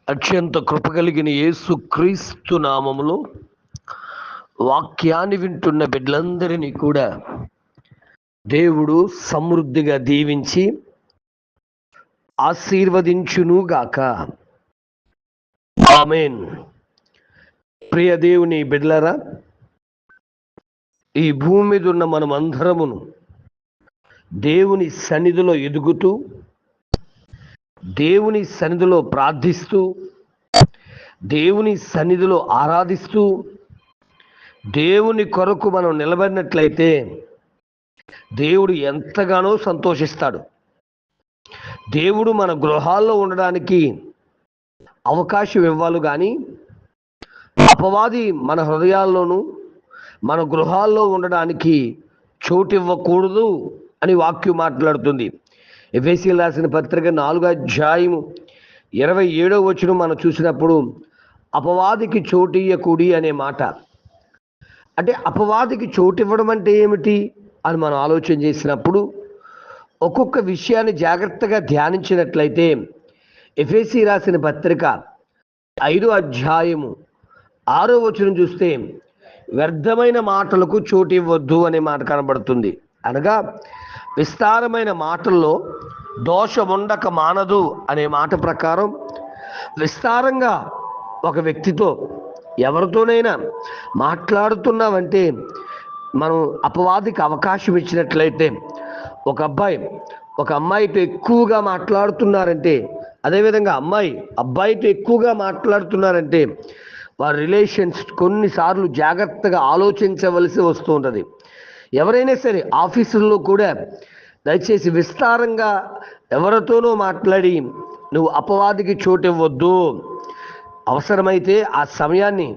అత్యంత కృప కలిగిన యేసు క్రీస్తు నామములో వాక్యాన్ని వింటున్న బిడ్డలందరినీ కూడా దేవుడు సమృద్ధిగా దీవించి ఆశీర్వదించునుగాక. ఆమేన్. ప్రియ దేవుని బిడ్డలారా, ఈ భూమి మీద ఉన్న మనమందరమును దేవుని సన్నిధిలో ఎదుగుతూ, దేవుని సన్నిధిలో ప్రార్థిస్తూ, దేవుని సన్నిధిలో ఆరాధిస్తూ, దేవుని కొరకు మనం నిలబడినట్లయితే దేవుడు ఎంతగానో సంతోషిస్తాడు. దేవుడు మన గృహాల్లో ఉండడానికి అవకాశం ఇవ్వాలి, కానీ అపవాది మన హృదయాల్లోనూ మన గృహాల్లో ఉండడానికి చోటు ఇవ్వకూడదు అని వాక్యం మాట్లాడుతుంది. ఎఫెసీయులకు రాసిన పత్రిక 4:27 మనం చూసినప్పుడు అపవాదికి చోటు ఇయ్యకూడి అనే మాట. అంటే అపవాదికి చోటు ఇవ్వడం అంటే ఏమిటి అని మనం ఆలోచన చేసినప్పుడు ఒక్కొక్క విషయాన్ని జాగ్రత్తగా ధ్యానించినట్లయితే ఎఫెసీ రాసిన పత్రిక 5:6 చూస్తే వ్యర్థమైన మాటలకు చోటు ఇవ్వద్దు అనే మాట కనబడుతుంది. అనగా విస్తారమైన మాటల్లో దోషముండక మానదు అనే మాట ప్రకారం విస్తారంగా ఒక వ్యక్తితో ఎవరితోనైనా మాట్లాడుతున్నామంటే మనం అపవాదికి అవకాశం ఇచ్చినట్లయితే, ఒక అమ్మాయితో ఎక్కువగా మాట్లాడుతున్నారంటే, అదేవిధంగా అబ్బాయితో ఎక్కువగా మాట్లాడుతున్నారంటే వారి రిలేషన్స్ కొన్నిసార్లు జాగ్రత్తగా ఆలోచించవలసి వస్తూ ఉంటుంది. ఎవరైనా సరే ఆఫీసుల్లో కూడా దయచేసి విస్తారంగా ఎవరితోనో మాట్లాడి నువ్వు అపవాదికి చోటు ఇవ్వద్దు. అవసరమైతే ఆ సమయాన్ని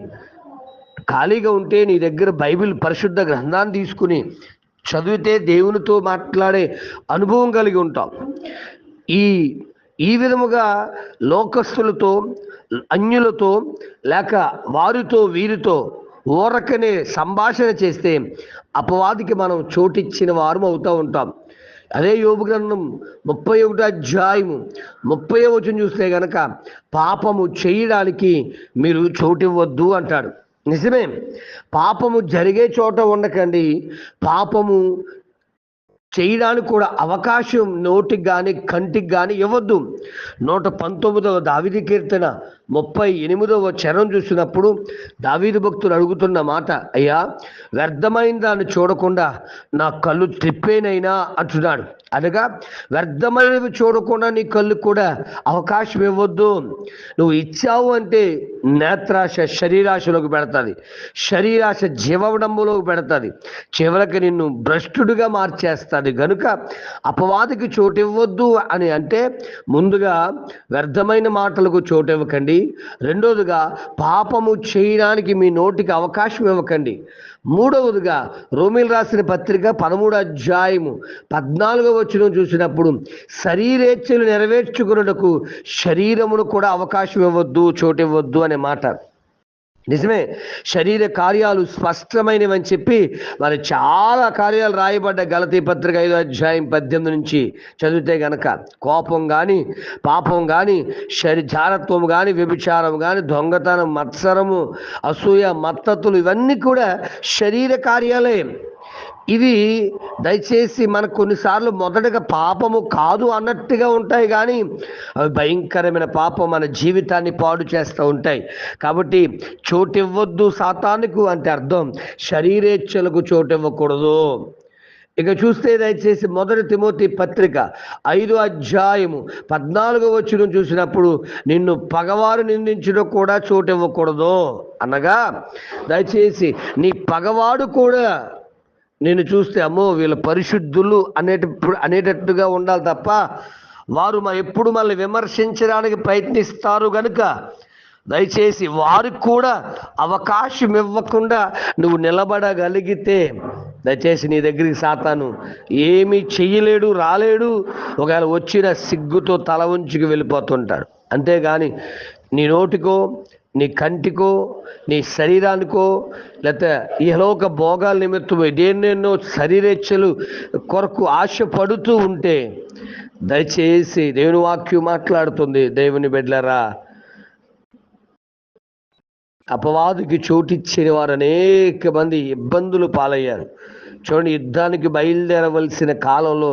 ఖాళీగా ఉంటే నీ దగ్గర బైబిల్ పరిశుద్ధ గ్రంథాన్ని తీసుకుని చదివితే దేవునితో మాట్లాడే అనుభవం కలిగి ఉంటాం. ఈ విధముగా లోకస్తులతో, అన్యులతో, లేక వారితో వీరితో ఊరకనే సంభాషణ చేస్తే అపవాదికి మనం చోటిచ్చిన వారం అవుతూ ఉంటాం. అదే యోబు గ్రంథం 31:30 చూస్తే గనక పాపము చేయడానికి మీరు చోటివ్వద్దు అంటాడు. నిజమే, పాపము జరిగే చోట ఉండకండి, పాపము చేయడానికి కూడా అవకాశం నోటికి కానీ కంటికి కానీ ఇవ్వద్దు. 119వ దావీదు కీర్తన 38వ చూసినప్పుడు దావీదు భక్తులు అడుగుతున్న మాట, అయ్యా వ్యర్థమైన దాన్ని చూడకుండా నా కళ్ళు త్రిప్పేనైనా అంటున్నాడు. అనగా వ్యర్థమైనవి చూడకుండా నీ కళ్ళు కూడా అవకాశం ఇవ్వద్దు. నువ్వు ఇచ్చావు అంటే నేత్రాశ శరీరాశలోకి పెడతాది, శరీరాశ జీవడంలోకి పెడతాది, చివరికి నిన్ను భ్రష్టుడిగా మార్చేస్తుంది. కనుక అపవాదికి చోటు ఇవ్వద్దు అని అంటే ముందుగా వ్యర్థమైన మాటలకు చోటు ఇవ్వకండి, రెండోదిగా పాపము చేయడానికి మీ నోటికి అవకాశం ఇవ్వకండి, మూడవదిగా రోమీయులకు రాసిన పత్రిక 13:14 చూసినప్పుడు శరీరేచ్ఛలు నెరవేర్చుకున్నటకు శరీరమును కూడా అవకాశం ఇవ్వద్దు, చోటు ఇవ్వద్దు అనే మాట. నిజమే, శరీర కార్యాలు స్పష్టమైనవి అని చెప్పి మరి చాలా కార్యాలు రాయబడ్డ గలతీ పత్రిక 5:18 చదివితే గనక కోపం కానీ, పాపం కానీ, జారత్వం కానీ, వ్యభిచారం కానీ, దొంగతనం, మత్సరము, అసూయ, మత్తతులు ఇవన్నీ కూడా శరీర కార్యాలే. ఇవి దయచేసి మనకు కొన్నిసార్లు మొదటగా పాపము కాదు అన్నట్టుగా ఉంటాయి, కానీ అవి భయంకరమైన పాపం, మన జీవితాన్ని పాడు చేస్తూ ఉంటాయి. కాబట్టి చోటు ఇవ్వద్దు సాతానుకు అంటే అర్థం శరీరేచ్ఛలకు చోటు ఇవ్వకూడదు. ఇక చూస్తే దయచేసి 1 తిమోతి పత్రిక 5:14 చూసినప్పుడు నిన్ను పగవారు నిందించడం కూడా చోటు ఇవ్వకూడదు. అనగా దయచేసి నీ పగవాడు కూడా నేను చూస్తే అమ్మో వీళ్ళ పరిశుద్ధులు అనేటట్టుగా ఉండాలి తప్ప వారు ఎప్పుడు మళ్ళీ విమర్శించడానికి ప్రయత్నిస్తారు. కనుక దయచేసి వారికి కూడా అవకాశం ఇవ్వకుండా నువ్వు నిలబడగలిగితే దయచేసి నీ దగ్గరికి సాతాను ఏమీ చెయ్యలేడు, రాలేడు. ఒకవేళ వచ్చిన సిగ్గుతో తల ఉంచుకు వెళ్ళిపోతుంటాడు. అంతేగాని నీ నోటికో, నీ కంటికో, నీ శరీరానికో, లేకపోతే ఇహలోక భోగాల నిమిత్తం ఎన్నెన్నో శరీరేచ్ఛలు కొరకు ఆశపడుతూ ఉంటే దయచేసి దేవుని వాక్యం మాట్లాడుతుంది, దేవుని బిడ్డలారా అపవాదికి చోటిచ్చిన వారు అనేక మంది ఇబ్బందులు పాలయ్యారు. చూడండి, యుద్ధానికి బయలుదేరవలసిన కాలంలో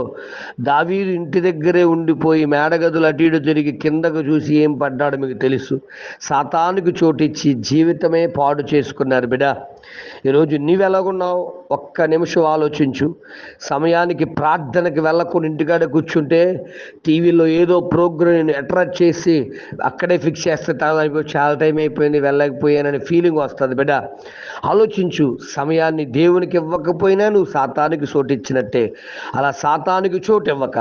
దావీదు ఇంటి దగ్గరే ఉండిపోయి మేడగదులు అటు ఇటు తిరిగి కిందకు చూసి ఏం పడ్డాడు మీకు తెలుసు. సాతానుకు చోటిచ్చి జీవితమే పాడు చేసుకున్నారు. బిడ్డ, ఈరోజు నీవెలాగున్నావు ఒక్క నిమిషం ఆలోచించు. సమయానికి ప్రార్థనకి వెళ్ళకుండా ఇంటికాడ కూర్చుంటే టీవీలో ఏదో ప్రోగ్రామ్ అట్రాక్ట్ చేసి అక్కడే ఫిక్స్ చేస్తే చాలా టైం అయిపోయింది వెళ్ళకపోయానని ఫీలింగ్ వస్తుంది. బిడ్డ, ఆలోచించు. సమయాన్ని దేవునికి ఇవ్వకపోయినా నువ్వు సాతానికి చోటిచ్చినట్టే. అలా సాతానికి చోటు ఇవ్వక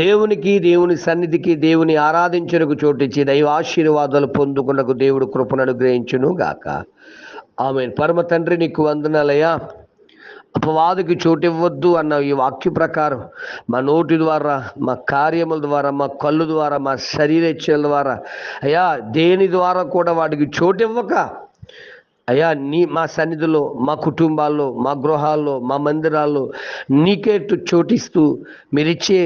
దేవునికి, దేవుని సన్నిధికి, దేవుని ఆరాధించడానికి చోటిచ్చి దైవ ఆశీర్వాదాలు పొందుకున్నకు దేవుడు కృపను అనుగ్రహించును గాక. ఆమేన్. పరమ తండ్రి, నీకు వందనాలయ్యా. అపవాదికి చోటివ్వద్దు అన్న ఈ వాక్య ప్రకారం మా నోటి ద్వారా, మా కార్యముల ద్వారా, మా కళ్ళు ద్వారా, మా శరీరేచ్ఛల ద్వారా అయ్యా దేని ద్వారా కూడా వాటికి చోటివ్వక అయ్యా మా సన్నిధిలో, మా కుటుంబాల్లో, మా గృహాల్లో, మా మందిరాల్లో నీకే చోటిస్తూ మీరిచ్చే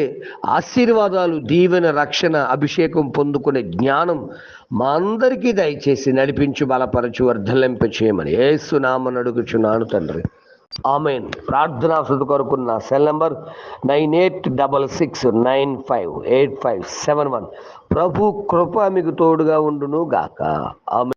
ఆశీర్వాదాలు, దీవెన, రక్షణ, అభిషేకం పొందుకునే జ్ఞానం మా అందరికీ దయచేసి నడిపించు, బలపరచు, వర్ధలింప చేయమని యేసు నామమున అడుగుచున్నాను తండ్రి. ఆమేన్. ప్రార్థనా స్తుతి కొరకు నా సెల్ నంబర్ 9866958571. ప్రభు కృప మీకు తోడుగా ఉండును గాక. ఆమేన్.